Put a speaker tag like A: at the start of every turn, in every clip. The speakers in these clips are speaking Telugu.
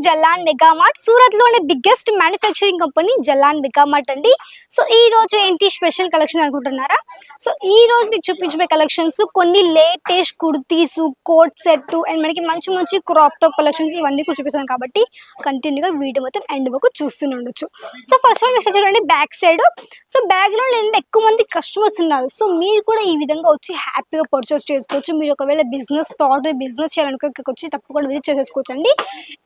A: Jalan mega mart. సూరత్‌లోనే biggest manufacturing company Jalan mega mart అండి. సో ఈ రోజు ఏంటి స్పెషల్ కలెక్షన్ అనుకుంటున్నారా? సో ఈ రోజు మీకు చూపించబోయే కలెక్షన్స్ కొన్ని latest kurtis, coat set and మనకి మంచి మంచి క్రాప్ టాప్ కలెక్షన్స్ ఇవన్నీ కూడా చూపిస్తాను కాబట్టి కంటిన్యూగా వీడియో మొత్తం ఎండ్ వరకు చూస్తూనే ఉండొచ్చు. సో ఫస్ట్ వన్ నెక్స్ట్ చూడండి బ్యాక్ సైడ్. సో బ్యాక్‌గ్రౌండ్‌లో ఏంటంటే ఎక్కువ మంది కస్టమర్స్ ఉన్నారు. సో మీరు కూడా ఈ విధంగా వచ్చి హ్యాపీగా పర్చేస్ చేసుకోవచ్చు. మీరు ఒకవేళ బిజినెస్ చేయాలనుకో ఇక్కడికి వచ్చి తప్పకుండా విజిట్ చేసేసుకోవచ్చు అండి.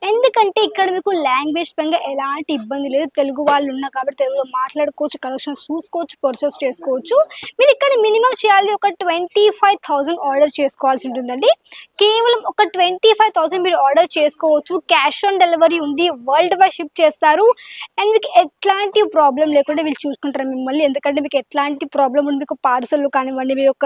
A: ఎందుకంటే ఇక్కడ మీకు లాంగ్వేజ్ పరంగా ఎలాంటి ఇబ్బంది లేదు. తెలుగు వాళ్ళు ఉన్నారు కాబట్టి తెలుగులో మాట్లాడుకోవచ్చు, కలెక్షన్స్ చూసుకోవచ్చు, పర్చేస్ చేసుకోవచ్చు. మీరు ఇక్కడ మినిమం చేయాలి ఒక 25,000 ఆర్డర్ చేసుకోవాల్సి ఉంటుందండి. కేవలం ఒక 25,000 మీరు ఆర్డర్ చేసుకోవచ్చు. క్యాష్ ఆన్ డెలివరీ ఉంది, వరల్డ్ వైడ్ షిప్ చేస్తారు అండ్ మీకు ఎట్లాంటి ప్రాబ్లం లేకుండా వీళ్ళు చూసుకుంటారు మిమ్మల్ని. ఎందుకంటే మీకు ఎట్లాంటి ప్రాబ్లం ఉంది, మీకు పార్సల్ కానివ్వండి, మీ యొక్క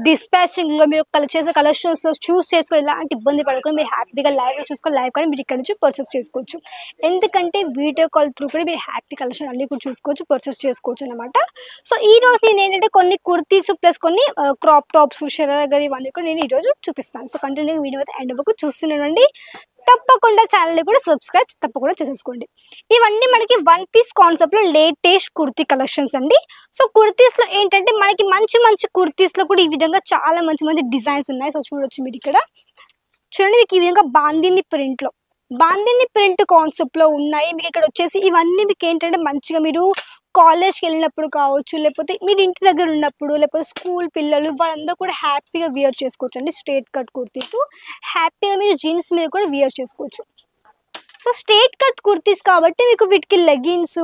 A: డిస్పాచింగ్లో మీరు చేసే కలెక్షన్స్లో చూస్ చేసుకొని ఎలాంటి ఇబ్బంది పడకుండా మీరు హ్యాపీగా లైవ్లో చూసుకొని లైవ్ కానీ మీరు ఇక్కడ నుంచి పర్చేస్ చేసుకోవచ్చు. ఎందుకంటే వీడియో కాల్ త్రూ కూడా మీరు హ్యాపీ కలెక్షన్ అన్నీ కూడా చూసుకోవచ్చు, పర్చేస్ చేసుకోవచ్చు అనమాట. సో ఈ రోజు నేను ఏంటంటే కొన్ని కుర్తీస్ ప్లస్ కొన్ని క్రాప్ టాప్స్, షరారా ఇవన్నీ కూడా నేను ఈరోజు చూపిస్తాను. సో కంటిన్యూ వీడియో అయితే ఎండ్ వరకు చూస్తున్నానండి. తప్పకుండా ఛానల్ని కూడా సబ్స్క్రైబ్ తప్పకుండా చేసేసుకోండి. ఇవన్నీ మనకి వన్ పీస్ కాన్సెప్ట్లో లేటెస్ట్ కుర్తీ కలెక్షన్స్ అండి. సో కుర్తీస్లో ఏంటంటే మనకి మంచి మంచి కుర్తీస్లో కూడా ఈ విధంగా చాలా మంచి మంచి డిజైన్స్ ఉన్నాయి. సో చూడొచ్చు మీరు ఇక్కడ చూడండి, మీకు ఈ విధంగా బాందిని ప్రింట్ కాన్సెప్ట్లో ఉన్నాయి. మీకు ఇక్కడ వచ్చేసి ఇవన్నీ మీకు ఏంటంటే మంచిగా మీరు కాలేజ్కి వెళ్ళినప్పుడు కావచ్చు, లేకపోతే మీరు ఇంటి దగ్గర ఉన్నప్పుడు, లేకపోతే స్కూల్ పిల్లలు వాళ్ళందరూ కూడా హ్యాపీగా వియర్ చేసుకోవచ్చు అండి. స్ట్రేట్ కట్ కుర్తీస్ హ్యాపీగా మీరు జీన్స్ మీద కూడా వియర్ చేసుకోవచ్చు. సో స్ట్రేట్ కట్ కుర్తీస్ కాబట్టి మీకు వీటికి లెగిన్స్,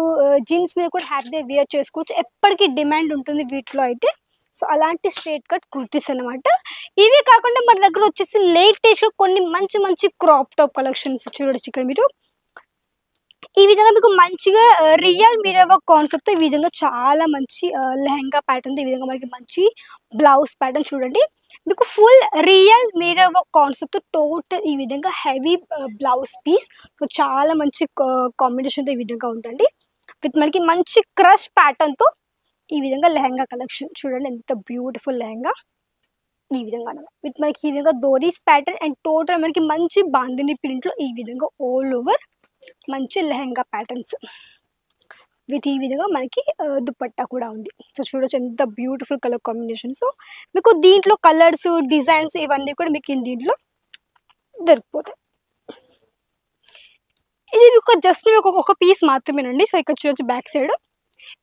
A: జీన్స్ మీద కూడా హ్యాపీగా వియర్ చేసుకోవచ్చు. ఎప్పటికీ డిమాండ్ ఉంటుంది వీటిలో అయితే. సో అలాంటి స్ట్రేట్ కట్ కుర్తీస్ అనమాట. ఇవే కాకుండా మన దగ్గర వచ్చేసి లేటెస్ట్గా కొన్ని మంచి మంచి క్రాప్ టాప్ కలెక్షన్స్ చూడొచ్చు. ఇక్కడ మీరు ఈ విధంగా మీకు మంచిగా రియల్ మిర్రర్ వర్క్ కాన్సెప్ట్ ఈ విధంగా చాలా మంచి లెహంగా ప్యాటర్న్, ఈ విధంగా మనకి మంచి బ్లౌజ్ ప్యాటర్న్ చూడండి. మీకు full real mirror work concept total ఈ విధంగా హెవీ బ్లౌజ్ పీస్. సో చాలా మంచి కాంబినేషన్తో ఈ విధంగా ఉందండి. విత్ మనకి మంచి క్రష్ ప్యాటర్న్తో ఈ విధంగా లెహంగా కలెక్షన్ చూడండి, ఎంత బ్యూటిఫుల్ లెహంగా. ఈ విధంగా విత్ మనకి ఈ విధంగా దోరీస్ ప్యాటర్న్ అండ్ టోటల్ మనకి మంచి బాందిని ప్రింట్లో ఈ విధంగా ఆల్ ఓవర్ మంచి లెహంగా ప్యాటర్న్స్ విత్ ఈ విధంగా మనకి దుపట్టా కూడా ఉంది. సో చూడొచ్చు ఎంత బ్యూటిఫుల్ కలర్ కాంబినేషన్. సో మీకు దీంట్లో కలర్స్, డిజైన్స్ ఇవన్నీ కూడా మీకు దీంట్లో దొరికిపోతాయి. ఇది మీకు జస్ట్ మీకు ఒక పీస్ మాత్రమేనండి. సో ఇక్కడ చూడొచ్చు బ్యాక్ సైడ్.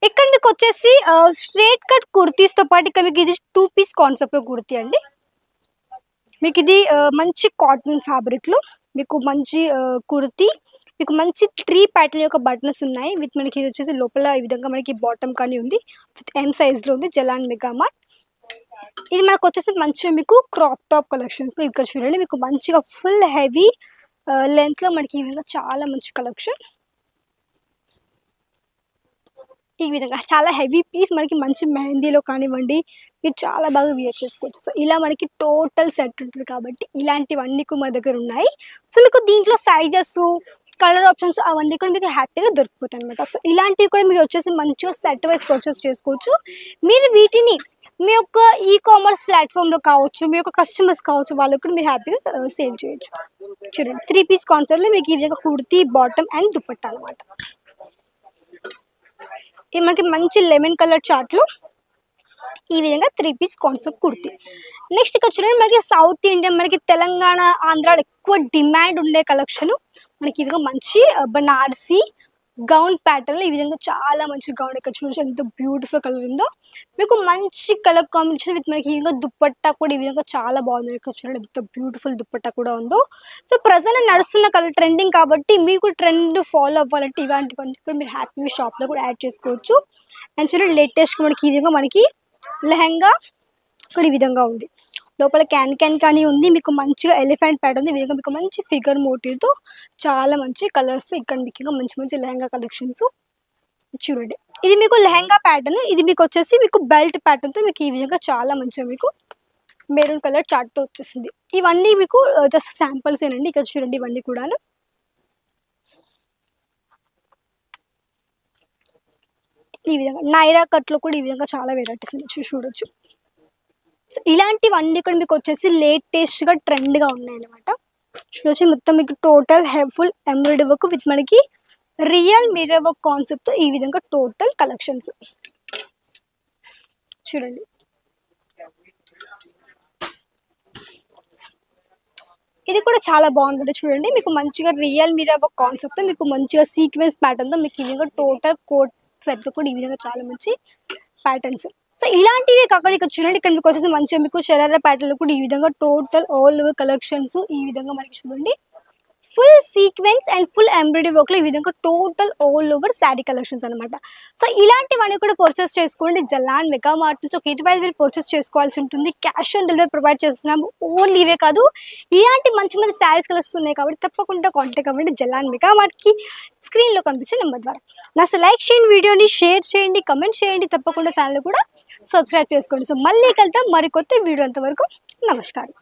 A: ఇక్కడ మీకు వచ్చేసి స్ట్రేట్ కట్ కుర్తీస్తో పాటు ఇక్కడ మీకు ఇది 2 పీస్ కాన్సెప్ట్లో కుర్తీ అండి. మీకు ఇది మంచి కాటన్ ఫ్యాబ్రిక్లో మీకు మంచి కుర్తీ, మీకు మంచి 3 ప్యాటర్న్ యొక్క బటన్స్ ఉన్నాయి. విత్ మనకి ఇది వచ్చేసి లోపల ఈ విధంగా మనకి బాటమ్ కానీ ఉంది. విత్ ఎం సైజ్లో ఉంది. Jalan mega mart. ఇది మనకు వచ్చేసి మంచిగా మీకు క్రాప్ టాప్ కలెక్షన్స్లో ఇక్కడ చూడండి, మీకు మంచిగా ఫుల్ హెవీ లెంత్లో మనకి ఈ విధంగా చాలా మంచి కలెక్షన్. ఈ విధంగా చాలా హెవీ పీస్ మనకి మంచి మెహందీలో కానివ్వండి మీరు చాలా బాగా వియర్ చేసుకోవచ్చు. సో ఇలా మనకి టోటల్ సెట్ ఉంటుంది కాబట్టి ఇలాంటివన్నీ కూడా మన దగ్గర ఉన్నాయి. సో మీకు దీంట్లో సైజెస్, కలర్ ఆప్షన్స్ అవన్నీ కూడా మీకు హ్యాపీగా దొరికిపోతాయి అనమాట. సో ఇలాంటివి కూడా మీరు వచ్చేసి మంచిగా సెట్ వైజ్ పర్చేస్ చేసుకోవచ్చు. మీరు వీటిని మీ యొక్క ఈ-కామర్స్ ప్లాట్ఫామ్లో కావచ్చు, మీ యొక్క కస్టమర్స్ కావచ్చు, వాళ్ళకు కూడా మీరు హ్యాపీగా సేల్ చేయొచ్చు. చూడండి 3 పీస్ కాన్సెప్ట్లో మీకు ఈ విధంగా కుర్తీ, బాటమ్ అండ్ దుపట్టా అనమాట. ఇది మనకి మంచి లెమన్ కలర్ చార్ట్లో ఈ విధంగా 3 పీస్ కాన్సెప్ట్ కుర్తీ. నెక్స్ట్ ఇక్కడ చూడండి, మనకి సౌత్ ఇండియన్, మనకి తెలంగాణ, ఆంధ్రాలో ఎక్కువ డిమాండ్ ఉండే కలెక్షన్ మనకి ఈ విధంగా మంచి బనారసి గౌన్ ప్యాటర్న్లో ఈ విధంగా చాలా మంచి గౌన్. ఇక్కడ చూడండి ఎంత బ్యూటిఫుల్ కలర్ ఉందో. మీకు మంచి కలర్ కాంబినేషన్ విత్ మనకి ఈ విధంగా దుపట్టా కూడా ఈ విధంగా చాలా బాగుంది. ఇక్కడ చూడండి ఎంత బ్యూటిఫుల్ దుపట్టా కూడా ఉందో. సో ప్రజెంట్ నడుస్తున్న కలర్ ట్రెండింగ్ కాబట్టి మీకు ట్రెండ్ ఫాలో అవ్వాలంటే ఇలాంటివన్నీ కూడా మీరు హ్యాపీగా షాప్లో కూడా యాడ్ చేసుకోవచ్చు. అండ్ చూడండి లేటెస్ట్ మనకి ఈ విధంగా మనకి లెహంగా కూడా ఈ విధంగా ఉంది. లోపల క్యాన్ కానీ ఉంది. మీకు మంచిగా ఎలిఫెంట్ ప్యాటర్న్ ఈ విధంగా మీకు మంచి ఫిగర్ మోటివ్తో చాలా మంచి కలర్స్ ఇక్కడ మీకు మంచి మంచి లెహంగా కలెక్షన్స్ చూడండి. ఇది మీకు లెహంగా ప్యాటర్న్, ఇది మీకు వచ్చేసి మీకు బెల్ట్ ప్యాటర్న్తో మీకు ఈ విధంగా చాలా మంచిగా మీకు మెరూన్ కలర్ చార్ట్తో వచ్చేసింది. ఇవన్నీ మీకు జస్ట్ శాంపుల్స్ ఏనండి. ఇక్కడ చూడండి ఇవన్నీ కూడా ఈ విధంగా నైరా కట్లో కూడా ఈ విధంగా చాలా వెరైటీస్ ఉన్నాయి చూడొచ్చు. ఇలాంటివన్నీ కూడా మీకు వచ్చేసి లేటెస్ట్గా ట్రెండ్గా ఉన్నాయి అన్నమాట. చూడొచ్చు మొత్తం మీకు total full embroidery work with మనకి రియల్ మిర్రర్ వర్క్ కాన్సెప్ట్ తో ఈ విధంగా టోటల్ కలెక్షన్స్ చూడండి. ఇది కూడా చాలా బాగుంటుంది చూడండి. మీకు మంచిగా రియల్ మిర్రర్ వర్క్ కాన్సెప్ట్ తో మీకు మంచిగా సీక్వెన్స్ ప్యాటర్న్ తో మీకు ఈ విధంగా టోటల్ కోట్ సెట్ కూడా ఈ విధంగా చాలా మంచి ప్యాటర్న్స్. సో ఇలాంటివి కాకుండా ఇక్కడ చూడండి, ఇక్కడ మీకు వచ్చేసి మంచిగా మీకు షరారా ప్యాటర్న్ కూడా ఈ విధంగా టోటల్ ఆల్ ఓవర్ కలెక్షన్స్ ఈ విధంగా మనకి చూడండి full sequence and full embroidery work లో ఈ విధంగా total all over sari collections అనమాట. సో ఇలాంటివన్నీ కూడా పర్చేస్ చేసుకోండి జలాన్ మెగా మార్ట్ నుంచి. ఒక 25,000 పర్చేస్ చేసుకోవాల్సి ఉంటుంది. క్యాష్ ఆన్ డెలివరీ ప్రొవైడ్ చేస్తున్నాము. ఓన్లీ ఇవే కాదు, ఇలాంటి మంచి మంచి శారీస్ కలెక్షన్స్ ఉన్నాయి కాబట్టి తప్పకుండా కాంటాక్ట్ అవ్వండి జలాన్ మెగా మార్ట్ కి స్క్రీన్ లో కనిపించే నెంబర్ ద్వారా. నా లైక్ చేయండి, వీడియోని షేర్ చేయండి, కమెంట్ చేయండి, తప్పకుండా ఛానల్ కూడా సబ్స్క్రైబ్ చేసుకోండి. సో మళ్ళీ కలుద్దాం మరికొత్త వీడియో. అంతవరకు నమస్కారం.